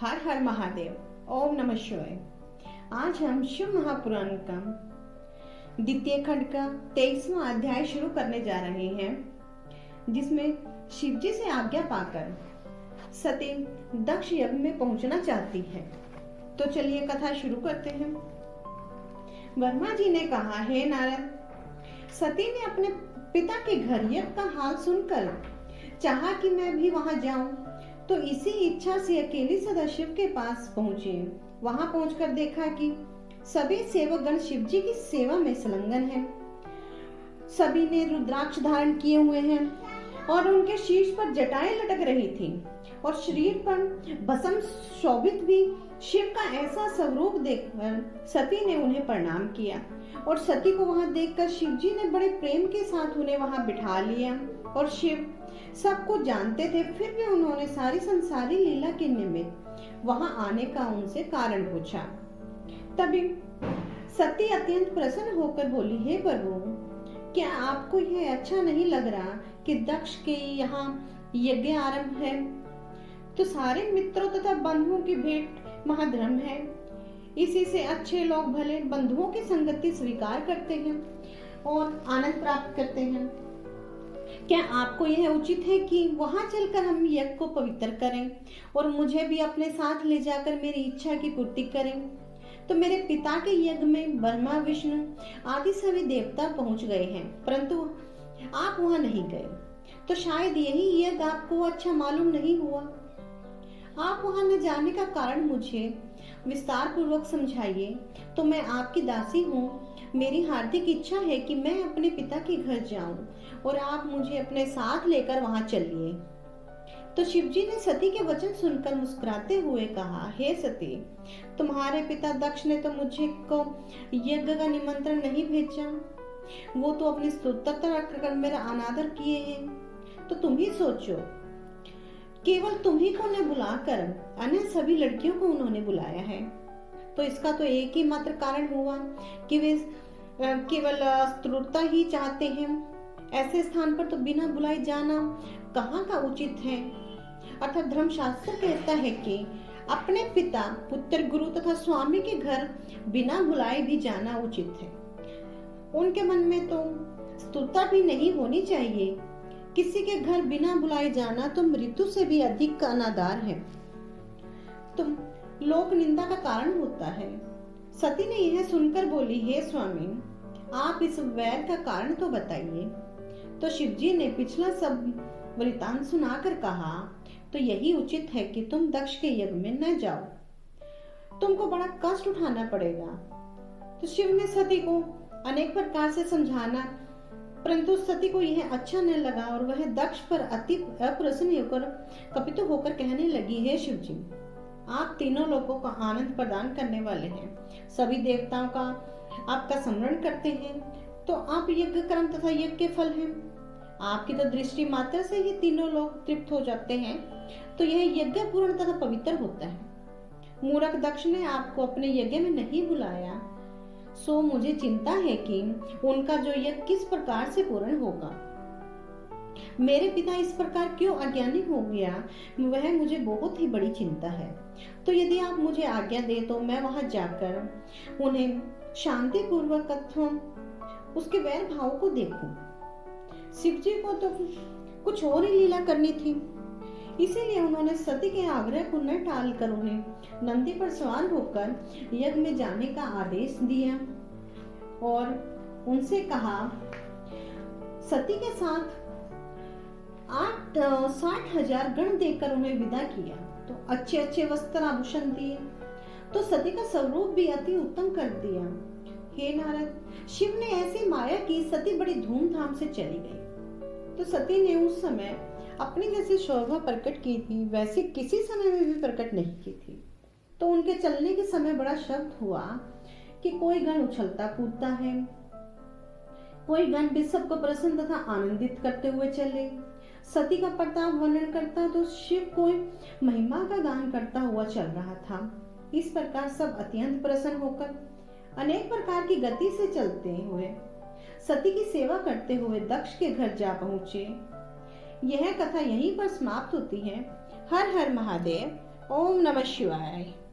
हर हर महादेव। ओम नमः शिवाय। आज हम शिव महापुराण का द्वितीय खंड का 23वां अध्याय शुरू करने जा रहे हैं, जिसमें शिवजी से आज्ञा पाकर सती दक्ष यज्ञ में पहुंचना चाहती है। तो चलिए कथा शुरू करते हैं। ब्रह्मा जी ने कहा, हे नारद, सती ने अपने पिता के घर यज्ञ का हाल सुनकर चाहा कि मैं भी वहां जाऊं, तो इसी इच्छा से अकेली सदाशिव के पास पहुंची। वहां पहुंचकर देखा कि सभी सेवकगण शिवजी की सेवा में संलग्न हैं। सभी ने रुद्राक्ष धारण किए हुए हैं और उनके शीर्ष पर जटाएं लटक रही थी और शरीर पर भस्म शोभित भी। शिव का ऐसा स्वरूप देखकर सती ने उन्हें प्रणाम किया और सती को वहां देखकर शिवजी ने बड़े प्रेम के साथ उन्हें वहां बिठा लिया। और शिव सबको जानते थे, फिर भी उन्होंने सारी संसारी लीला के निमित्त वहां आने का उनसे कारण पूछा। तभी सती अत्यंत प्रसन्न होकर बोली, हे प्रभु, क्या आपको यह अच्छा नहीं लग रहा कि दक्ष के यहाँ यज्ञ आरंभ है? तो सारे मित्रों तथा बंधुओं की भेंट महाधर्म है। इसी से अच्छे लोग भले बंधुओं की संगति स्वीकार करते हैं और आनंद प्राप्त करते हैं। क्या आपको यह उचित है कि वहां चलकर हम यज्ञ को पवित्र करें और मुझे भी अपने साथ ले जाकर मेरी इच्छा की पूर्ति करें? तो मेरे पिता के यज्ञ में ब्रह्मा, विष्णु आदि सभी देवता पहुंच गए हैं, परंतु आप वहां नहीं गए, तो शायद यही यज्ञ आपको अच्छा मालूम नहीं हुआ। आप वहां न जाने का कारण मुझे विस्तार पूर्वक समझाइए, तो मैं आपकी दासी हूँ। मेरी हार्दिक इच्छा है कि मैं अपने पिता के घर जाऊं और आप मुझे अपने साथ लेकर वहां चलिए। तो शिवजी ने सती के वचन सुनकर मुस्कुराते हुए कहा, हे सती, तुम्हारे पिता दक्ष ने तो मुझे को यज्ञ का निमंत्रण नहीं भेजा। वो तो अपनी स्तुति रखकर मेरा अनादर किए हैं। तो तुम ही सोचो, केवल तुम्ही को न बुलाकर अन्य सभी लड़कियों को उन्होंने बुलाया है। तो इसका तो एक ही मात्र कारण हुआ कि वे केवल स्तुति ही चाहते हैं। ऐसे स्थान पर तो बिना बुलाए जाना कहाँ का उचित है? अर्थात धर्मशास्त्र कहता है कि अपने पिता, पुत्र, गुरु तथा स्वामी के घर बिना बुलाए भी जाना उचित है। उनके मन में तो स्तुति भी नहीं होनी चाहिए। किसी के घर बिना बुलाए जाना तो मृत्यु से भी अधिक अनादर है, तो लोक निंदा का कारण होता है। सती ने यह सुनकर बोली, हे स्वामी, आप इस वैर का कारण तो बताइए। तो शिवजी ने पिछला सब वृतांत सुनाकर कहा, तो यही उचित है कि तुम दक्ष के यज्ञ में न जाओ, तुमको बड़ा कष्ट उठाना पड़ेगा। तो शिव ने सती को अनेक प्रकार से समझाना, परंतु सती को यह अच्छा न लगा और वह दक्ष पर अति अप्रसन्न होकर कपित होकर कहने लगी, हे शिवजी, आप तीनों लोगों का आनंद प्रदान करने वाले हैं, सभी देवताओं का आपका स्मरण करते हैं, तो आप यज्ञ कर्म तथा यज्ञ के फल हैं। आपकी तो दृष्टि मात्र से ही तीनों लोग तृप्त हो जाते हैं, तो यह यज्ञ पूर्ण तथा पवित्र होता है। मूर्ख दक्ष ने आपको अपने यज्ञ में नहीं बुलाया, सो मुझे चिंता है कि उनका जो यज्ञ किस प्रकार से पूर्ण होगा। मेरे पिता इस प्रकार क्यों अज्ञानी हो गया, वह मुझे बहुत ही बड़ी चिंता है। तो यदि आप मुझे आज्ञा दे तो मैं वहां जाकर उन्हें शांति पूर्वक अथवा उसके वैर भाव को देखूं। शिवजी को तो कुछ और ही लीला करनी थी, इसीलिए उन्होंने सती के आग्रह को न टालकर उन्हें नंदी पर सवार होकर यज्ञ में जाने का आदेश दिया और उनसे कहा, सती के साथ 60,000 गण देकर उन्हें विदा किया। तो अच्छे अच्छे वस्त्र आभूषण दिए, तो सती का स्वरूप भी अति उत्तम कर दिया। हे नारद, शिव ने ऐसी माया की, सती बड़ी धूमधाम से चली गई। तो सती ने उस समय अपनी जैसी शोभा प्रकट की थी, वैसी किसी समय में भी प्रकट नहीं की थी। तो उनके चलने के समय बड़ा शब्द हुआ कि कोई गण उछलता कूदता है, कोई गण भी सबको प्रसन्न तथा आनंदित करते हुए चले। सती का प्रताप वर्णन करता तो शिव कोई महिमा का गान करता हुआ चल रहा था। इस प्रकार सब अत्यंत प्रसन्न होकर अनेक प्रकार की गति से चलते हुए सती की सेवा करते हुए दक्ष के घर जा पहुंचे। यह कथा यहीं पर समाप्त होती है। हर हर महादेव। ओम नमः शिवाय।